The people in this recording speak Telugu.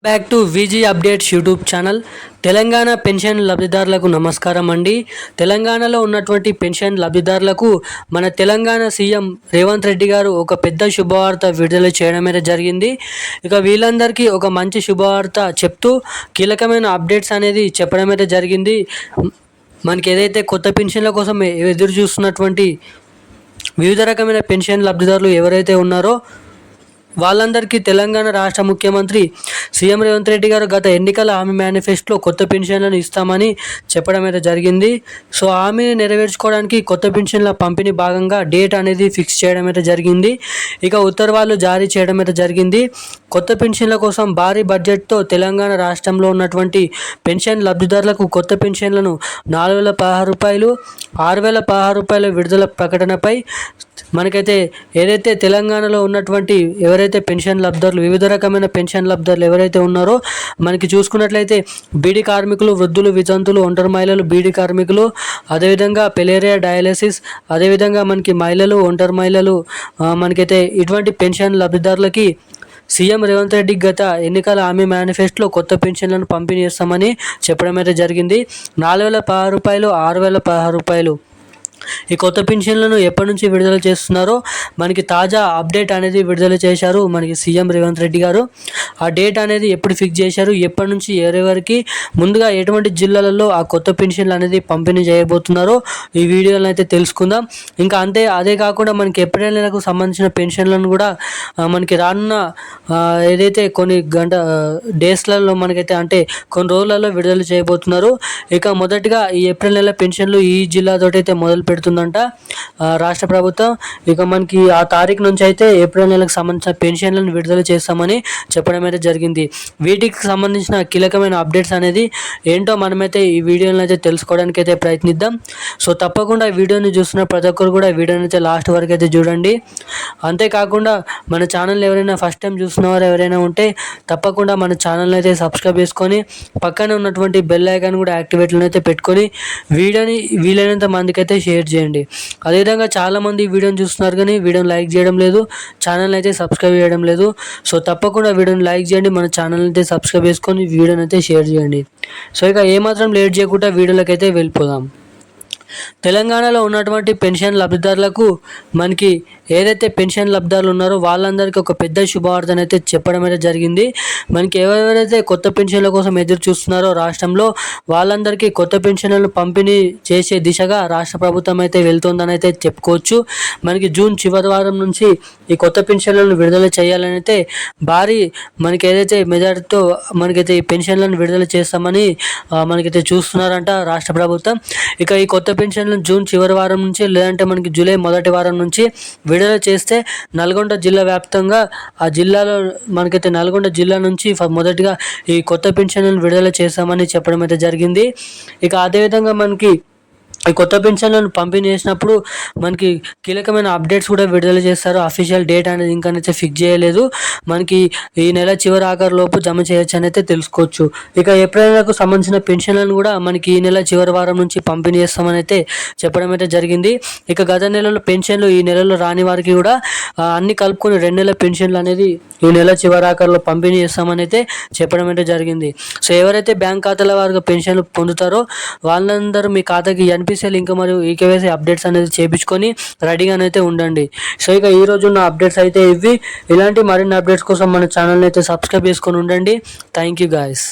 Back to Viji updates YouTube channel. Telangana pension లబ్ధిదారులకు నమస్కారం అండి. తెలంగాణలో ఉన్నటువంటి పెన్షన్ లబ్ధిదారులకు మన తెలంగాణ సీఎం రేవంత్ రెడ్డి గారు ఒక పెద్ద శుభవార్త విడుదల చేయడం అయితే జరిగింది. ఇక వీళ్ళందరికీ ఒక మంచి శుభవార్త చెప్తూ కీలకమైన అప్డేట్స్ అనేది చెప్పడం అయితే జరిగింది. మనకి ఏదైతే కొత్త పెన్షన్ల కోసం ఎదురు చూస్తున్నటువంటి వివిధ రకమైన పెన్షన్ లబ్ధిదారులు ఎవరైతే ఉన్నారో వాళ్ళందరికీ తెలంగాణ రాష్ట్ర ముఖ్యమంత్రి సీఎం రేవంత్ రెడ్డి గారు గత ఎన్నికల హామీ మేనిఫెస్టోలో కొత్త పెన్షన్లను ఇస్తామని చెప్పడం అయితే జరిగింది. సో హామీని నెరవేర్చుకోవడానికి కొత్త పెన్షన్ల పంపిణీ భాగంగా డేట్ అనేది ఫిక్స్ చేయడం అయితే జరిగింది. ఇక ఉత్తర్వులు జారీ చేయడం అయితే జరిగింది. కొత్త పెన్షన్ల కోసం భారీ బడ్జెట్తో తెలంగాణ రాష్ట్రంలో ఉన్నటువంటి పెన్షన్ లబ్ధిదారులకు కొత్త పెన్షన్లను 4,016 రూపాయలు, 6,016 రూపాయల విడుదల ప్రకటనపై మనకైతే ఏదైతే తెలంగాణలో ఉన్నటువంటి ఎవరైతే పెన్షన్ లబ్ధిదారులు వివిధ రకమైన పెన్షన్ లబ్ధిదారులు ఎవరైతే ఉన్నారో మనకి చూసుకున్నట్లయితే బీడీ కార్మికులు, వృద్ధులు, వితంతులు, ఒంటరి మహిళలు, బీడీ కార్మికులు, అదేవిధంగా పెలేరియా డయాలసిస్, అదేవిధంగా మనకి మహిళలు, ఒంటరి మహిళలు మనకైతే ఇటువంటి పెన్షన్ లబ్ధిదారులకి సీఎం రేవంత్ రెడ్డి గత ఎన్నికల హామీ మేనిఫెస్టోలో కొత్త పెన్షన్లను పంపిణీ చేస్తామని చెప్పడం అయితే జరిగింది. 4,016 రూపాయలు, 6,016 రూపాయలు ఈ కొత్త పెన్షన్లను ఎప్పటి నుంచి విడుదల చేస్తున్నారో మనకి తాజా అప్డేట్ అనేది విడుదల చేశారు మనకి సీఎం రేవంత్ రెడ్డి గారు. ఆ డేట్ అనేది ఎప్పుడు ఫిక్స్ చేశారు, ఎప్పటి నుంచి ఎవరెవరికి, ముందుగా ఎటువంటి జిల్లాలలో ఆ కొత్త పెన్షన్లు అనేది పంపిణీ చేయబోతున్నారో ఈ వీడియోలో అయితే తెలుసుకుందాం. ఇంకా అదే కాకుండా మనకి ఏప్రిల్ నెలకు సంబంధించిన పెన్షన్లను కూడా మనకి రానున్న ఏదైతే కొన్ని డేస్లలో మనకైతే అంటే కొన్ని రోజులలో విడుదల చేయబోతున్నారు. ఇక మొదటిగా ఈ ఏప్రిల్ నెల పెన్షన్లు ఈ జిల్లాతోటి అయితే మొదలు పెడుతుందంట రాష్ట్ర ప్రభుత్వం. ఇక మనకి ఆ తారీఖు నుంచి అయితే ఏప్రిల్ నెలకు సంబంధించిన పెన్షన్లను విడుదల చేస్తామని చెప్పడం అయితే జరిగింది. వీటికి సంబంధించిన కీలకమైన అప్డేట్స్ అనేది ఏంటో మనమైతే ఈ వీడియోని అయితే తెలుసుకోవడానికి అయితే ప్రయత్నిద్దాం. సో తప్పకుండా ఈ వీడియోని చూస్తున్న ప్రతి ఒక్కరు కూడా ఈ వీడియోని అయితే లాస్ట్ వరకు అయితే చూడండి. అంతేకాకుండా మన ఛానల్ ఎవరైనా ఫస్ట్ టైం చూస్తున్న వారు ఎవరైనా ఉంటే తప్పకుండా మన ఛానల్ని అయితే సబ్స్క్రైబ్ చేసుకొని పక్కనే ఉన్నటువంటి బెల్ ఐకాన్ కూడా యాక్టివేట్లో అయితే పెట్టుకొని వీడియోని వీలైనంత మందికి అయితే షేర్ చేయండి. అదేవిధంగా చాలామంది వీడియోని చూస్తున్నారు కానీ వీడియోని లైక్ చేయడం లేదు, ఛానల్ అయితే సబ్స్క్రైబ్ చేయడం లేదు. సో తప్పకుండా వీడియోని లైక్ చేయండి, మన ఛానల్ అయితే సబ్స్క్రైబ్ చేసుకొని వీడియోని అయితే షేర్ చేయండి. సో ఇక ఏమాత్రం లేట్ చేయకుండా వీడియోలోకి అయితే వెళ్ళిపోదాం. తెలంగాణలో ఉన్నటువంటి పెన్షన్ లబ్ధిదారులకు మనకి ఏదైతే పెన్షన్ లబ్ధిదారులు ఉన్నారో వాళ్ళందరికీ ఒక పెద్ద శుభవార్తను అయితే చెప్పడం అయితే జరిగింది. మనకి ఎవరెవరైతే కొత్త పెన్షన్ల కోసం ఎదురు చూస్తున్నారో రాష్ట్రంలో వాళ్ళందరికీ కొత్త పెన్షన్లను పంపిణీ చేసే దిశగా రాష్ట్ర ప్రభుత్వం అయితే వెళ్తుందని అయితే చెప్పుకోవచ్చు. మనకి జూన్ చివరి వారం నుంచి ఈ కొత్త పెన్షన్లను విడుదల చేయాలని అయితే భారీ మనకి ఏదైతే మెజారిటీతో మనకైతే ఈ పెన్షన్లను విడుదల చేస్తామని మనకైతే చూస్తున్నారంట రాష్ట్ర ప్రభుత్వం. ఇక ఈ కొత్త పెన్షన్లను జూన్ చివరి వారం నుంచి లేదంటే మనకి జూలై మొదటి వారం నుంచి విడుదల చేస్తే నల్గొండ జిల్లా వ్యాప్తంగా ఆ జిల్లాలో మనకైతే నల్గొండ జిల్లా నుంచి మొదటిగా ఈ కొత్త పెన్షన్లను విడుదల చేస్తామని చెప్పడం అయితే జరిగింది. ఇక అదేవిధంగా మనకి ఈ కొత్త పెన్షన్లను పంపిణీ చేసినప్పుడు మనకి కీలకమైన అప్డేట్స్ కూడా విడుదల చేస్తారు. అఫీషియల్ డేట్ అనేది ఇంకానైతే ఫిక్స్ చేయలేదు. మనకి ఈ నెల చివరి ఆఖరు లోపు జమ చేయొచ్చు అని అయితే తెలుసుకోవచ్చు. ఇక ఏప్రిల్ నెలకు సంబంధించిన పెన్షన్లను కూడా మనకి ఈ నెల చివరి వారం నుంచి పంపిణీ చేస్తామని అయితే చెప్పడం అయితే జరిగింది. ఇక గత నెలలో పెన్షన్లు ఈ నెలలో రాని వారికి కూడా అన్ని కలుపుకొని 2 నెలల పెన్షన్లు అనేది ఈ నెల చివరి ఆఖరులో పంపిణీ చేస్తామని అయితే చెప్పడం అయితే జరిగింది. సో ఎవరైతే బ్యాంక్ ఖాతాల వారిగా పెన్షన్లు పొందుతారో వాళ్ళందరూ మీ ఖాతాకి లింక్ మరియు ఈకేవైసీ అప్డేట్స్ అనేది చేయించుకొని రెడీగానైతే ఉండండి. సో ఇక ఈ రోజు ఉన్న అప్డేట్స్ అయితే ఇవి. ఇలాంటి మరిన్ని అప్డేట్స్ కోసం మన ఛానల్ని అయితే సబ్స్క్రైబ్ చేసుకొని ఉండండి. Thank you guys.